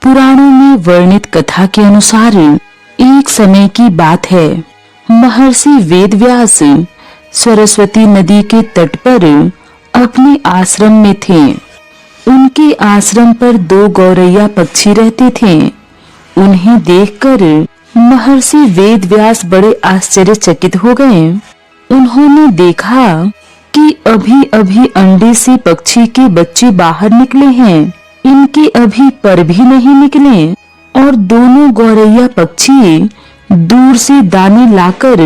पुराणों में वर्णित कथा के अनुसार एक समय की बात है। महर्षि वेदव्यास सरस्वती नदी के तट पर अपने आश्रम में थे। उनके आश्रम पर 2 गौरैया पक्षी रहते थे। उन्हें देखकर महर्षि वेदव्यास बड़े आश्चर्यचकित हो गए। उन्होंने देखा कि अभी-अभी अंडे से पक्षी के बच्चे बाहर निकले हैं। इनके अभी पर भी नहीं निकले और दोनों गौरैया पक्षी दूर से दाने लाकर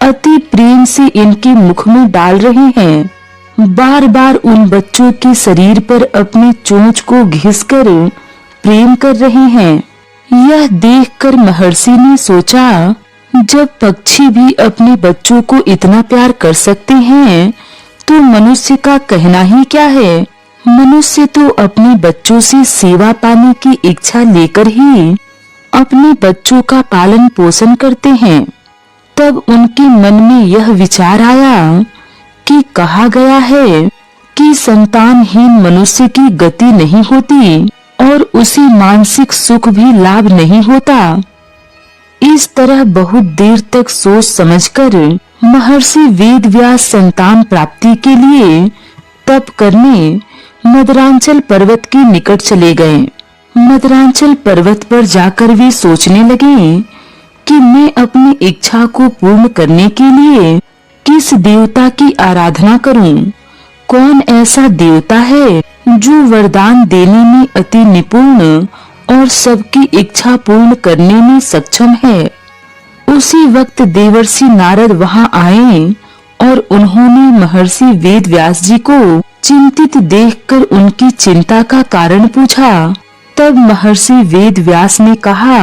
अति प्रेम से इनके मुख में डाल रहे हैं। बार-बार उन बच्चों के शरीर पर अपनी चोंच को घिसकर प्रेम कर रहे हैं। यह देखकर महर्षि ने सोचा, जब पक्षी भी अपने बच्चों को इतना प्यार कर सकते हैं तो मनुष्य का कहना ही क्या है। मनुष्य तो अपने बच्चों से सेवा पाने की इच्छा लेकर ही अपने बच्चों का पालन पोषण करते हैं। तब उनके मन में यह विचार आया कि कहा गया है कि संतानहीन मनुष्य की गति नहीं होती और उसे मानसिक सुख भी लाभ नहीं होता। इस तरह बहुत देर तक सोच समझकर महर्षि वेदव्यास संतान प्राप्ति के लिए तप करने मदरांचल पर्वत के निकट चले गए। मदरांचल पर्वत पर जाकर वे सोचने लगे कि मैं अपनी इच्छा को पूर्ण करने के लिए किस देवता की आराधना करूं? कौन ऐसा देवता है जो वरदान देने में अति निपुण और सबकी इच्छा पूर्ण करने में सक्षम है? उसी वक्त देवर्षि नारद वहां आए और उन्होंने महर्षि वेदव्यास जी को चिंतित देखकर उनकी चिंता का कारण पूछा। तब महर्षि वेदव्यास ने कहा,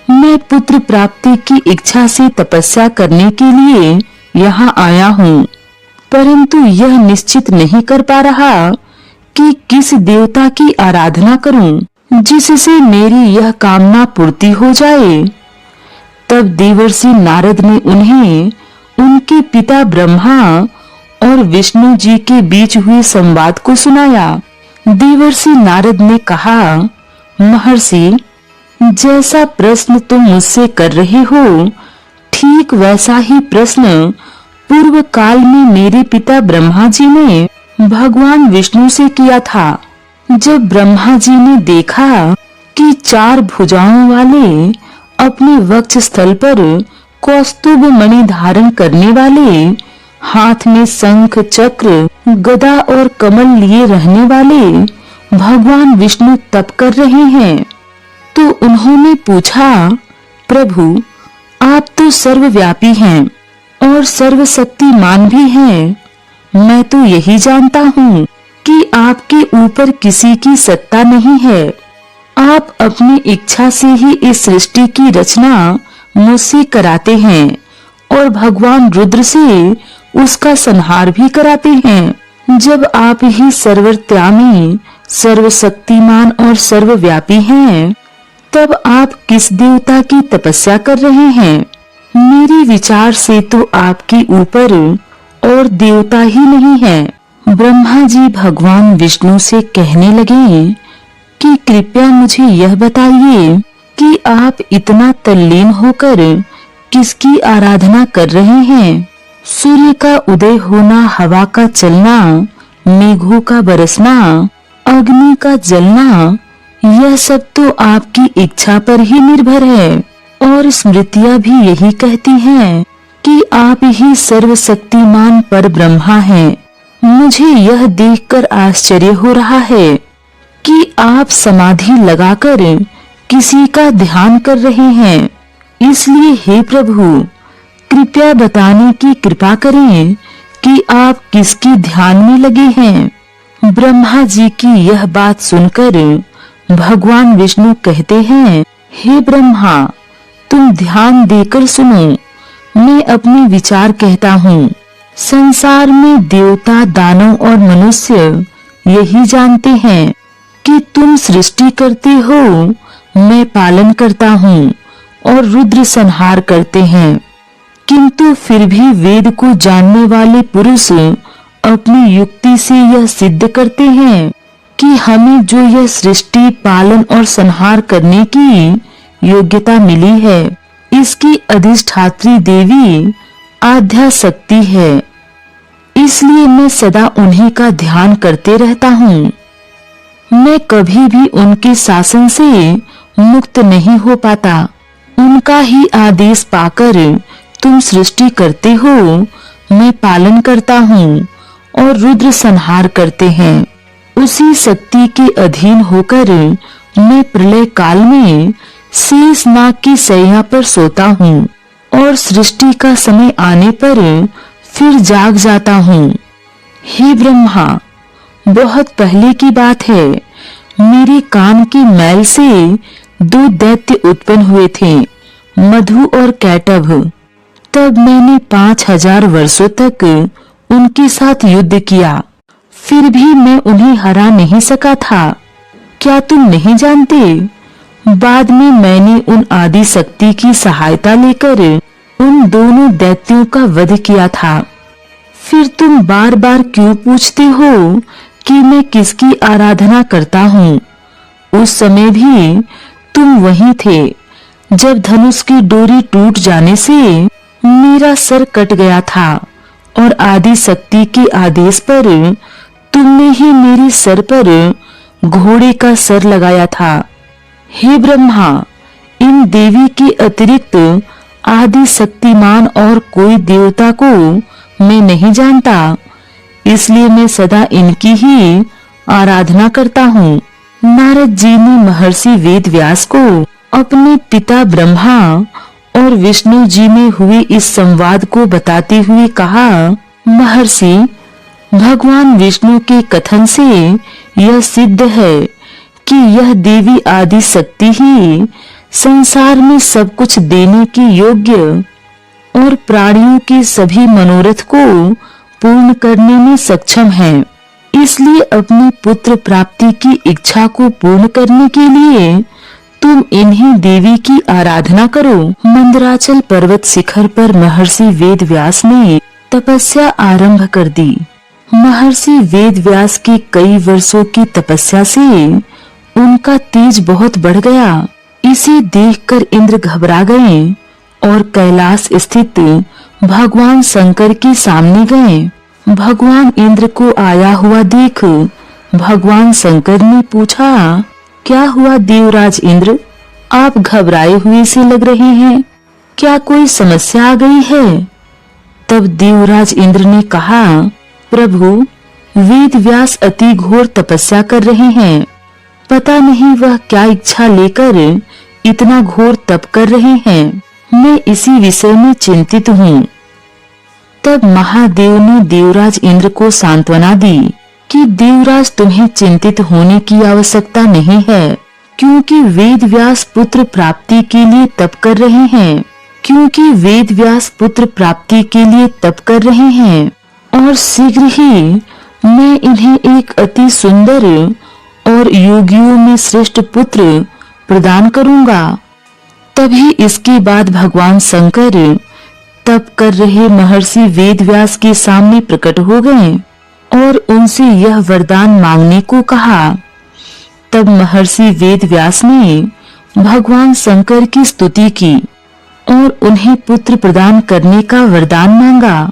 मैं पुत्र प्राप्ति की इच्छा से तपस्या करने के लिए यहाँ आया हूँ, परंतु यह निश्चित नहीं कर पा रहा कि किस देवता की आराधना करूं जिससे मेरी यह कामना पूर्ति हो जाए। तब देवर्षि नारद ने उन्हें उनके पिता ब्रह्मा और विष्णु जी के बीच हुए संवाद को सुनाया। देवर्षि नारद ने कहा, महर्षि, जैसा प्रश्न तुम मुझसे कर रहे हो ठीक वैसा ही प्रश्न पूर्व काल में मेरे पिता ब्रह्मा जी ने भगवान विष्णु से किया था। जब ब्रह्मा जी ने देखा कि 4 भुजाओं वाले अपने वक्ष स्थल पर कौस्तुभ मणि धारण करने वाले, हाथ में शंख चक्र गदा और कमल लिए रहने वाले भगवान विष्णु तप कर रहे हैं, तो उन्होंने पूछा, प्रभु, आप तो सर्वव्यापी हैं और सर्वशक्तिमान भी हैं। मैं तो यही जानता हूँ कि आपके ऊपर किसी की सत्ता नहीं है। आप अपनी इच्छा से ही इस सृष्टि की रचना मुझसे कराते हैं और भगवान रुद्र से उसका संहार भी कराते हैं। जब आप ही सर्वत्यामी, सर्वशक्तिमान और सर्वव्यापी हैं, तब आप किस देवता की तपस्या कर रहे हैं? मेरे विचार से तो आपके ऊपर और देवता ही नहीं है। ब्रह्मा जी भगवान विष्णु से कहने लगे कि कृपया मुझे यह बताइए कि आप इतना तल्लीन होकर किसकी आराधना कर रहे हैं? सूर्य का उदय होना, हवा का चलना, मेघों का बरसना, अग्नि का जलना, यह सब तो आपकी इच्छा पर ही निर्भर है। और स्मृतियां भी यही कहती हैं कि आप ही सर्वशक्तिमान पर ब्रह्मा हैं। मुझे यह देखकर आश्चर्य हो रहा है कि आप समाधि लगाकर किसी का ध्यान कर रहे हैं। इसलिए हे प्रभु, कृपया बताने की कृपा करें कि आप किसके ध्यान में लगे हैं। ब्रह्मा जी की यह बात सुनकर भगवान विष्णु कहते हैं, हे ब्रह्मा, तुम ध्यान देकर सुनो। मैं अपने विचार कहता हूँ। संसार में देवता, दानव और मनुष्य यही जानते हैं कि तुम सृष्टि करते हो, मैं पालन करता हूँ और रुद्र संहार करते हैं। किंतु फिर भी वेद को जानने वाले पुरुष अपनी युक्ति से यह सिद्ध करते हैं कि हमें जो यह सृष्टि पालन और संहार करने की योग्यता मिली है, इसकी अधिष्ठात्री देवी आद्या शक्ति है। इसलिए मैं सदा उन्हीं का ध्यान करते रहता हूँ। मैं कभी भी उनके शासन से मुक्त नहीं हो पाता। उनका ही आदेश पाकर तुम सृष्टि करते हो, मैं पालन करता हूँ और रुद्र संहार करते हैं। उसी शक्ति के अधीन होकर मैं प्रलय काल में शेष नाग की शैया पर सोता हूँ और सृष्टि का समय आने पर फिर जाग जाता हूँ। हे ब्रह्मा, बहुत पहले की बात है, मेरे कान की मैल से 2 दैत्य उत्पन्न हुए थे, मधु और कैटभ। तब मैंने 5000 वर्षों तक उनके साथ युद्ध किया, फिर भी मैं उन्हें हरा नहीं सका था। क्या तुम नहीं जानते? बाद में मैंने उन आदि शक्ति की सहायता लेकर उन दोनों दैत्यों का वध किया था। फिर तुम बार बार क्यों पूछते हो कि मैं किसकी आराधना करता हूँ? उस समय भी तुम वहीं थे जब धनुष की डोरी टूट जाने से मेरा सर कट गया था और आदि शक्ति के आदेश पर तुमने ही मेरे सर पर घोड़े का सर लगाया था। हे ब्रह्मा, इन देवी के अतिरिक्त आदि शक्तिमान और कोई देवता को मैं नहीं जानता, इसलिए मैं सदा इनकी ही आराधना करता हूँ। नारद जी ने महर्षि वेदव्यास को अपने पिता ब्रह्मा और विष्णु जी में हुए इस संवाद को बताते हुए कहा, महर्षि, भगवान विष्णु के कथन से यह सिद्ध है कि यह देवी आदि शक्ति ही संसार में सब कुछ देने की योग्य और प्राणियों के सभी मनोरथ को पूर्ण करने में सक्षम है। इसलिए अपनी पुत्र प्राप्ति की इच्छा को पूर्ण करने के लिए तुम इन्हीं देवी की आराधना करो। मंदराचल पर्वत शिखर पर महर्षि वेदव्यास ने तपस्या आरंभ कर दी। महर्षि वेदव्यास की कई वर्षों की तपस्या से उनका तेज बहुत बढ़ गया। इसे देखकर इंद्र घबरा गए और कैलाश स्थित भगवान शंकर के सामने गए। भगवान इंद्र को आया हुआ देख भगवान शंकर ने पूछा, क्या हुआ देवराज इंद्र? आप घबराए हुए से लग रहे हैं, क्या कोई समस्या आ गई है? तब देवराज इंद्र ने कहा, प्रभु, वेदव्यास अति घोर तपस्या कर रहे हैं। पता नहीं वह क्या इच्छा लेकर इतना घोर तप कर रहे हैं। मैं इसी विषय में चिंतित हूँ। तब महादेव ने देवराज इंद्र को सांत्वना दी कि देवराज, तुम्हें चिंतित होने की आवश्यकता नहीं है, क्योंकि वेदव्यास पुत्र प्राप्ति के लिए तप कर रहे हैं। और शीघ्र ही मैं इन्हें एक अति सुंदर और योगियों में श्रेष्ठ पुत्र प्रदान करूंगा। तभी इसके बाद भगवान शंकर तप कर रहे महर्षि वेदव्यास के सामने प्रकट हो गए और उनसे यह वरदान मांगने को कहा। तब महर्षि वेदव्यास ने भगवान शंकर की स्तुति की और उन्हें पुत्र प्रदान करने का वरदान मांगा।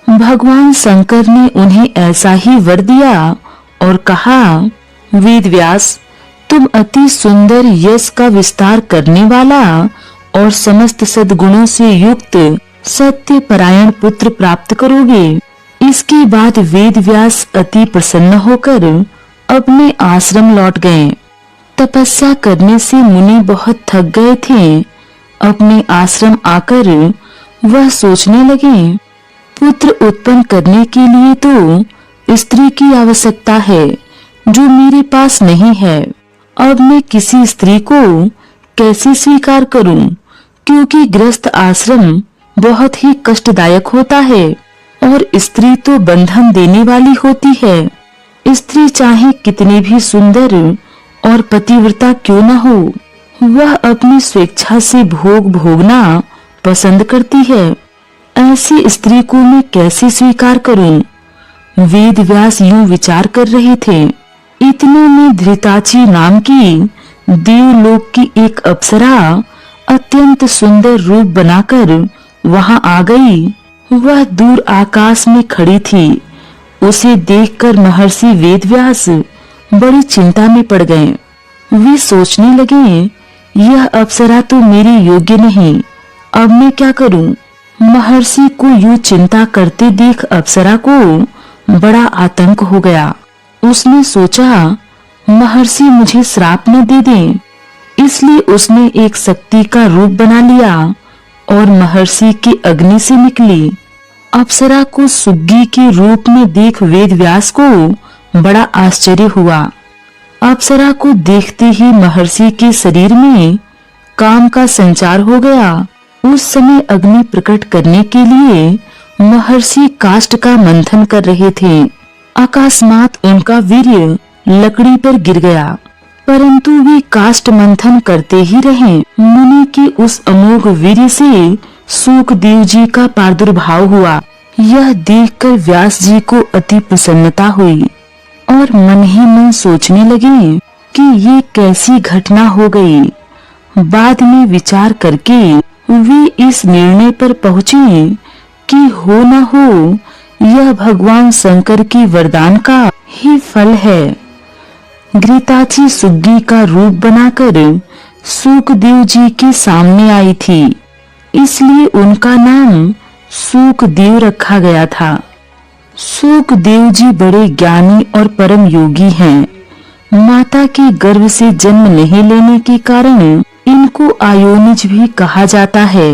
भगवान शंकर ने उन्हें ऐसा ही वर दिया और कहा, वेदव्यास, तुम अति सुंदर यश का विस्तार करने वाला और समस्त सद्गुणों से युक्त सत्य परायण पुत्र प्राप्त करोगे। इसके बाद वेदव्यास अति प्रसन्न होकर अपने आश्रम लौट गए। तपस्या करने से मुनि बहुत थक गए थे। अपने आश्रम आकर वह सोचने लगे, पुत्र उत्पन्न करने के लिए तो स्त्री की आवश्यकता है, जो मेरे पास नहीं है। अब मैं किसी स्त्री को कैसे स्वीकार करूं, क्योंकि गृहस्थ आश्रम बहुत ही कष्टदायक होता है और स्त्री तो बंधन देने वाली होती है। स्त्री चाहे कितनी भी सुंदर और पतिव्रता क्यों न हो, वह अपनी स्वेच्छा से भोग भोगना पसंद करती है। ऐसी स्त्री को मैं कैसे स्वीकार करूं? वेदव्यास यूं विचार कर रहे थे। इतने में धृताची नाम की देवलोक की एक अप्सरा अत्यंत सुंदर रूप बनाकर वहां आ गई। वह दूर आकाश में खड़ी थी। उसे देखकर महर्षि वेदव्यास बड़ी चिंता में पड़ गए। वे सोचने लगे, यह अप्सरा तो मेरी योग्य नहीं, अब मैं क्या करूं? महर्षि को यूं चिंता करते देख अप्सरा को बड़ा आतंक हो गया। उसने सोचा, महर्षि मुझे श्राप न दे दें, इसलिए उसने एक शक्ति का रूप बना लिया और महर्षि की अग्नि से निकली। अप्सरा को सुग्गी के रूप में देख वेदव्यास को बड़ा आश्चर्य हुआ। अप्सरा को देखते ही महर्षि के शरीर में काम का संचार हो गया। उस समय अग्नि प्रकट करने के लिए महर्षि काष्ठ का मंथन कर रहे थे। अकस्मात उनका वीर्य लकड़ी पर गिर गया, परंतु वे काष्ठ मंथन करते ही रहे। मुनि के उस अमोघ वीर्य से शुकदेव जी का प्रादुर्भाव हुआ। यह देखकर व्यास जी को अति प्रसन्नता हुई और मन ही मन सोचने लगे कि ये कैसी घटना हो गई। बाद में विचार करके वे इस निर्णय पर पहुँचे कि हो न हो यह भगवान शंकर की वरदान का ही फल है। घृताची सुग्गी का रूप बनाकर शुकदेव जी के सामने आई थी, इसलिए उनका नाम शुकदेव रखा गया था। शुकदेव जी बड़े ज्ञानी और परम योगी हैं। माता के गर्भ से जन्म नहीं लेने के कारण इनको आयोनिज भी कहा जाता है।